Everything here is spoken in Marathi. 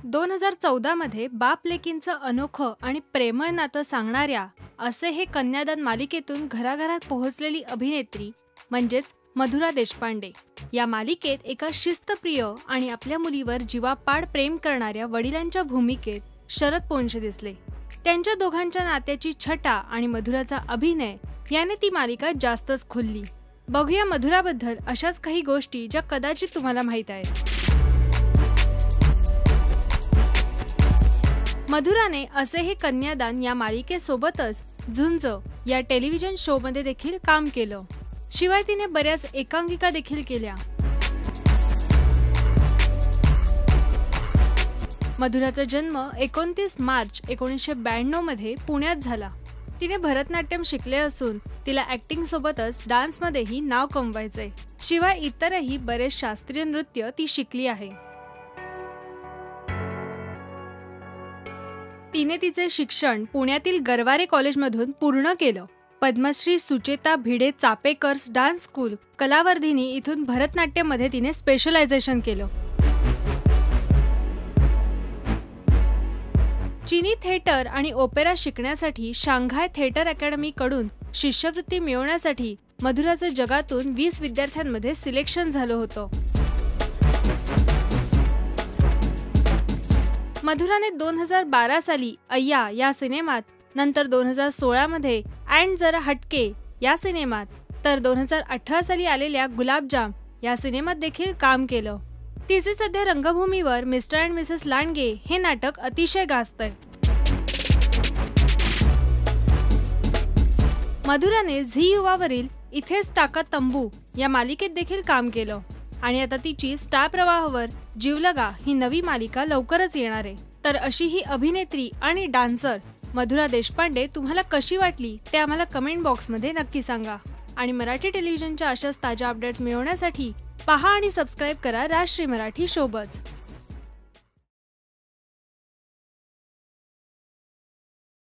2014 मध्ये बाप लेकींचं अनोखं आणि प्रेमळ नातं सांगणाऱ्या असे हे कन्यादान मालिकेतून घराघरात पोहोचलेली अभिनेत्री म्हणजेच मधुरा देशपांडे। या मालिकेत एका शिस्तप्रिय आणि आपल्या मुलीवर जीवापाड प्रेम करणाऱ्या वडिलांच्या भूमिकेत शरद पोंक्षे दिसले। त्यांच्या दोघांच्या नात्याची छटा आणि मधुराचा अभिनय याने ती मालिका जास्तच खुलली। बघूया मधुराबद्दल अशाच काही गोष्टी ज्या कदाचित तुम्हाला माहित आहेत। मधुराने असे हे कन्यादान या मालिकेसोबतच झुंज या टेलिव्हिजन शो मध्ये देखील काम केलं। शिवाय तिने बऱ्याच एकांकिका देखील केल्या। मधुराचा जन्म 29 मार्च 1992 मध्ये पुण्यात झाला। तिने भरतनाट्यम शिकले असून तिला ऍक्टिंग सोबतच डान्स मध्येही नाव कमवायचे। शिवाय इतरही बरेच शास्त्रीय नृत्य ती शिकली आहे। तिने तिचे शिक्षण पुण्यातील गरवारे कॉलेजमधून पूर्ण केलं। पद्मश्री सुचेता भिडे चापेकर्स डान्स स्कूल कलावर्धिनी इथून भरतनाट्यममध्ये तिने स्पेशलायझेशन केलं। चीनी थिएटर आणि ओपेरा शिकण्यासाठी शांघाय थिएटर अकॅडमी कडून शिष्यवृत्ती मिळवण्यासाठी मधुराचं जगातून 20 विद्यार्थ्यांमध्ये सिलेक्शन झालं होतं। मधुराने 2012 साली अय्या या सिनेमात, नंतर 2016 मध्ये अँड जरा हटके या सिनेमात, तर 2018 साली आलेल्या गुलाबजाम या सिनेमात देखील काम केलं। तिचे सध्या रंगभूमीवर मिस्टर अँड मिसेस लांडगे हे नाटक अतिशय गाजतंय। मधुराने झी युवावरील इथेच टाका तंबू या मालिकेत देखील काम केलं आणि आता तिची स्टार प्रवाहावर जीवलगा ही नवी मालिका लवकरच येणार आहे। तर अशी ही अभिनेत्री आणि डान्सर मधुरा देशपांडे तुम्हाला कशी वाटली ते आम्हाला कमेंट बॉक्समध्ये नक्की सांगा। आणि मराठी टेलिव्हिजनच्या अशाच ताज्या अपडेट्स मिळवण्यासाठी पहा आणि सबस्क्राइब करा राजश्री मराठी शोबज।